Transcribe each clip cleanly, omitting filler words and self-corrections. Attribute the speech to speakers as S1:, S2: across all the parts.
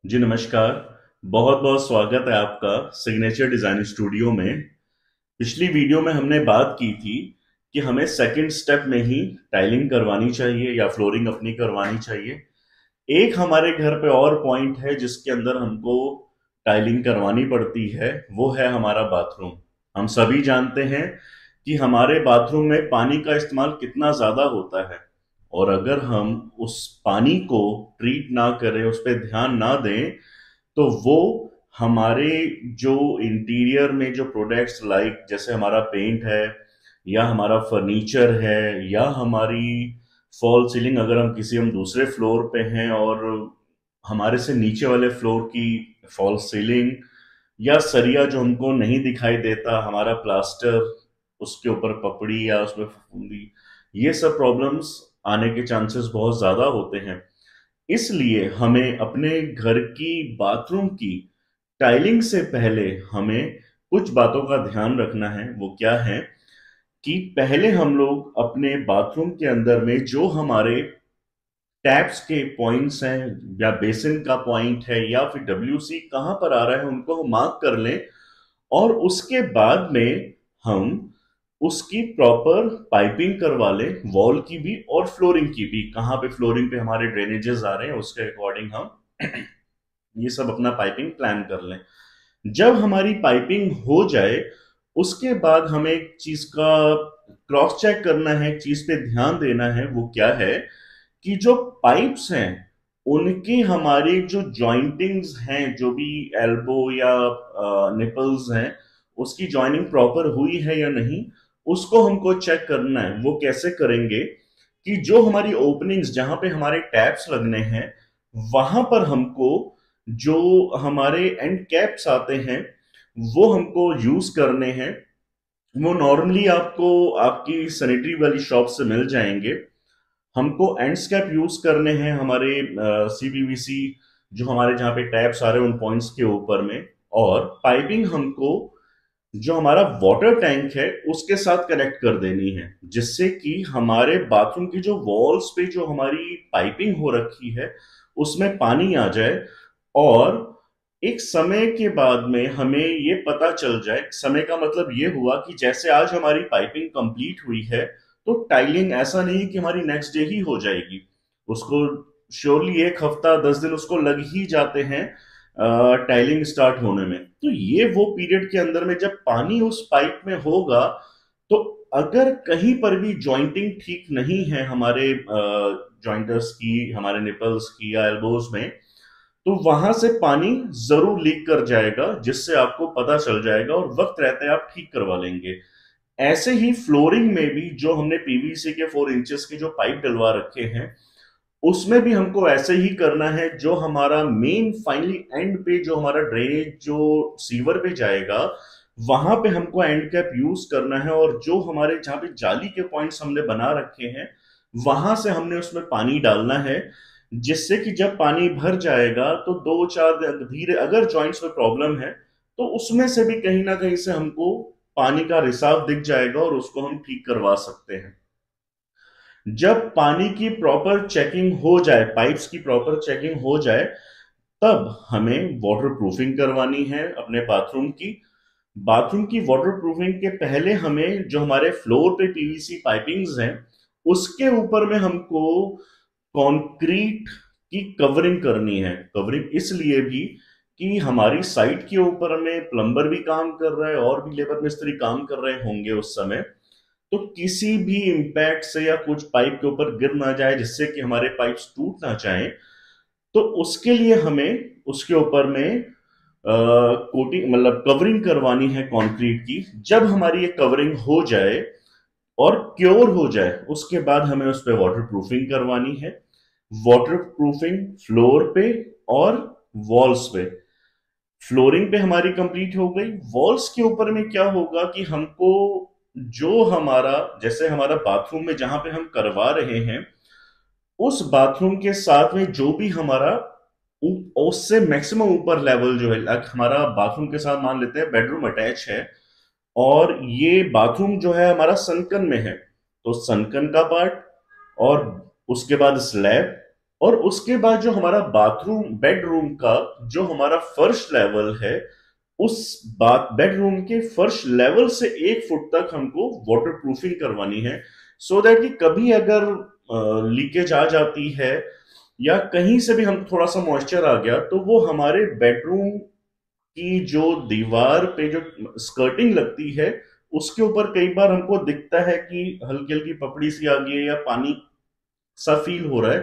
S1: जी नमस्कार। बहुत बहुत स्वागत है आपका सिग्नेचर डिजाइन स्टूडियो में। पिछली वीडियो में हमने बात की थी कि हमें सेकंड स्टेप में ही टाइलिंग करवानी चाहिए या फ्लोरिंग अपनी करवानी चाहिए। एक हमारे घर पे और पॉइंट है जिसके अंदर हमको टाइलिंग करवानी पड़ती है, वो है हमारा बाथरूम। हम सभी जानते हैं कि हमारे बाथरूम में पानी का इस्तेमाल कितना ज्यादा होता है, और अगर हम उस पानी को ट्रीट ना करें, उस पर ध्यान ना दें, तो वो हमारे जो इंटीरियर में जो प्रोडक्ट्स लाइक जैसे हमारा पेंट है या हमारा फर्नीचर है या हमारी फॉल सीलिंग, अगर हम दूसरे फ्लोर पे हैं और हमारे से नीचे वाले फ्लोर की फॉल सीलिंग या सरिया जो हमको नहीं दिखाई देता, हमारा प्लास्टर उसके ऊपर पपड़ी या उसमें फफूंदी, ये सब प्रॉब्लम्स आने के चांसेस बहुत ज्यादा होते हैं। इसलिए हमें अपने घर की बाथरूम की टाइलिंग से पहले हमें कुछ बातों का ध्यान रखना है। वो क्या है कि पहले हम लोग अपने बाथरूम के अंदर में जो हमारे टैप्स के पॉइंट्स हैं या बेसिन का पॉइंट है या फिर डब्ल्यूसी कहां पर आ रहा है, उनको हम मार्क कर लें। और उसके बाद में हम उसकी प्रॉपर पाइपिंग करवा लें, वॉल की भी और फ्लोरिंग की भी। कहाँ पे फ्लोरिंग पे हमारे ड्रेनेजेस आ रहे हैं उसके अकॉर्डिंग हम ये सब अपना पाइपिंग प्लान कर लें। जब हमारी पाइपिंग हो जाए, उसके बाद हमें एक चीज का क्रॉस चेक करना है, एक चीज पे ध्यान देना है। वो क्या है कि जो पाइप्स हैं उनकी हमारी जो जॉइंटिंग्स हैं, जो भी एल्बो या निपल्स हैं, उसकी जॉइनिंग प्रॉपर हुई है या नहीं, उसको हमको चेक करना है। वो कैसे करेंगे कि जो हमारी ओपनिंग्स जहां पे हमारे टैप्स लगने हैं, वहां पर हमको जो हमारे एंड कैप्स आते हैं वो हमको यूज करने हैं। वो नॉर्मली आपको आपकी सैनिटरी वाली शॉप से मिल जाएंगे। हमको एंड कैप यूज करने हैं हमारे सीपीवीसी, जो हमारे जहां पे टैप्स आ रहे हैं उन पॉइंट्स के ऊपर में। और पाइपिंग हमको जो हमारा वाटर टैंक है उसके साथ कनेक्ट कर देनी है, जिससे कि हमारे बाथरूम की जो वॉल्स पे जो हमारी पाइपिंग हो रखी है उसमें पानी आ जाए। और एक समय के बाद में हमें ये पता चल जाए, समय का मतलब ये हुआ कि जैसे आज हमारी पाइपिंग कंप्लीट हुई है, तो टाइलिंग ऐसा नहीं कि हमारी नेक्स्ट डे ही हो जाएगी। उसको श्योरली 1 हफ्ता 10 दिन उसको लग ही जाते हैं टाइलिंग स्टार्ट होने में। तो ये वो पीरियड के अंदर में जब पानी उस पाइप में होगा, तो अगर कहीं पर भी जॉइंटिंग ठीक नहीं है हमारे जॉइंटर्स की, हमारे निपल्स की या एल्बोज में, तो वहां से पानी जरूर लीक कर जाएगा, जिससे आपको पता चल जाएगा और वक्त रहते आप ठीक करवा लेंगे। ऐसे ही फ्लोरिंग में भी जो हमने पीवीसी के 4 इंचेस के जो पाइप डलवा रखे हैं, उसमें भी हमको ऐसे ही करना है। जो हमारा मेन फाइनली एंड पे जो हमारा ड्रेनेज जो सीवर पे जाएगा, वहां पे हमको एंड कैप यूज करना है। और जो हमारे जहां पे जाली के पॉइंट्स हमने बना रखे हैं, वहां से हमने उसमें पानी डालना है, जिससे कि जब पानी भर जाएगा तो 2 4 धीरे, अगर जॉइंट्स में प्रॉब्लम है तो उसमें से भी कहीं ना कहीं से हमको पानी का रिसाव दिख जाएगा और उसको हम ठीक करवा सकते हैं। जब पानी की प्रॉपर चेकिंग हो जाए, पाइप्स की प्रॉपर चेकिंग हो जाए, तब हमें वाटर प्रूफिंग करवानी है अपने बाथरूम की। बाथरूम की वाटर प्रूफिंग के पहले हमें जो हमारे फ्लोर पे पीवीसी पाइपिंग्स हैं उसके ऊपर में हमको कंक्रीट की कवरिंग करनी है। कवरिंग इसलिए भी कि हमारी साइट के ऊपर में प्लम्बर भी काम कर रहा है और भी लेबर मिस्त्री काम कर रहे होंगे उस समय। तो किसी भी इम्पैक्ट से या कुछ पाइप के ऊपर गिर ना जाए जिससे कि हमारे पाइप्स टूट ना जाए, तो उसके लिए हमें उसके ऊपर में कोटिंग मतलब कवरिंग करवानी है कंक्रीट की। जब हमारी ये कवरिंग हो जाए और क्योर हो जाए, उसके बाद हमें उस पर वाटर प्रूफिंग करवानी है। वाटर प्रूफिंग फ्लोर पे और वॉल्स पे। फ्लोरिंग पे हमारी कंप्लीट हो गई। वॉल्स के ऊपर में क्या होगा कि हमको जो हमारा, जैसे हमारा बाथरूम में जहां पे हम करवा रहे हैं, उस बाथरूम के साथ में जो भी हमारा उससे मैक्सिमम ऊपर लेवल जो है, like हमारा बाथरूम के साथ मान लेते हैं बेडरूम अटैच है और ये बाथरूम जो है हमारा सनकन में है, तो सनकन का पार्ट और उसके बाद स्लैब, और उसके बाद जो हमारा बाथरूम बेडरूम का जो हमारा फर्श लेवल है, उस बाथ बेडरूम के फर्श लेवल से 1 फुट तक हमको वाटर प्रूफिंग करवानी है, सो दैट कि कभी अगर लीकेज आ जाती है या कहीं से भी हम थोड़ा सा मॉइस्चर आ गया, तो वो हमारे बेडरूम की जो दीवार पे जो स्कर्टिंग लगती है उसके ऊपर कई बार हमको दिखता है कि हल्की हल्की पपड़ी सी आ गई है या पानी सा फील हो रहा है,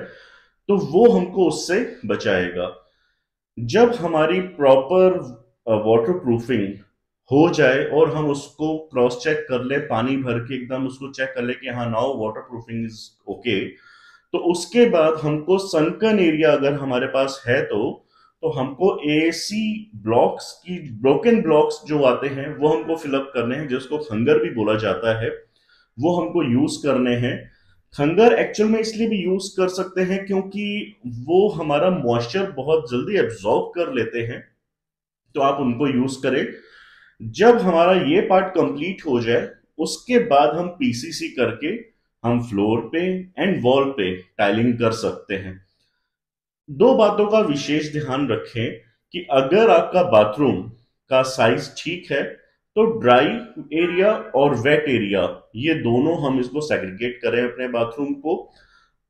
S1: तो वो हमको उससे बचाएगा। जब हमारी प्रॉपर वाटर प्रूफिंग हो जाए और हम उसको क्रॉस चेक कर ले, पानी भर के एकदम उसको चेक कर ले कि हाँ now water proofing is okay, तो उसके बाद हमको सनकन एरिया अगर हमारे पास है तो हमको एसी ब्लॉक्स की ब्रोकन ब्लॉक्स जो आते हैं वो हमको फिलअप करने हैं, जिसको खंगर भी बोला जाता है, वो हमको यूज करने हैं। खंगर एक्चुअल में इसलिए भी यूज कर सकते हैं क्योंकि वो हमारा मॉइस्चर बहुत जल्दी एब्जॉर्ब कर लेते हैं, तो आप उनको यूज करें। जब हमारा ये पार्ट कंप्लीट हो जाए, उसके बाद हम पीसीसी करके हम फ्लोर पे एंड वॉल पे टाइलिंग कर सकते हैं। दो बातों का विशेष ध्यान रखें कि अगर आपका बाथरूम का साइज ठीक है तो ड्राई एरिया और वेट एरिया ये दोनों हम इसको सेग्रीगेट करें अपने बाथरूम को।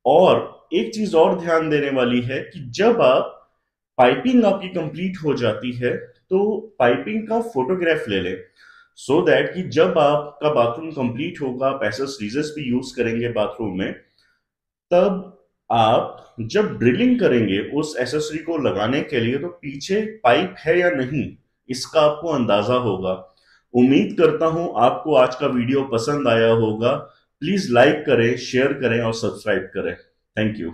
S1: और एक चीज और ध्यान देने वाली है कि जब आप पाइपिंग आपकी कंप्लीट हो जाती है तो पाइपिंग का फोटोग्राफ ले लें, सो दैट कि जब आपका बाथरूम कंप्लीट होगा, आप एसेसरीज भी यूज करेंगे बाथरूम में, तब आप जब ड्रिलिंग करेंगे उस एसेसरी को लगाने के लिए तो पीछे पाइप है या नहीं इसका आपको अंदाजा होगा। उम्मीद करता हूं आपको आज का वीडियो पसंद आया होगा। प्लीज लाइक करें, शेयर करें और सब्सक्राइब करें। Thank you.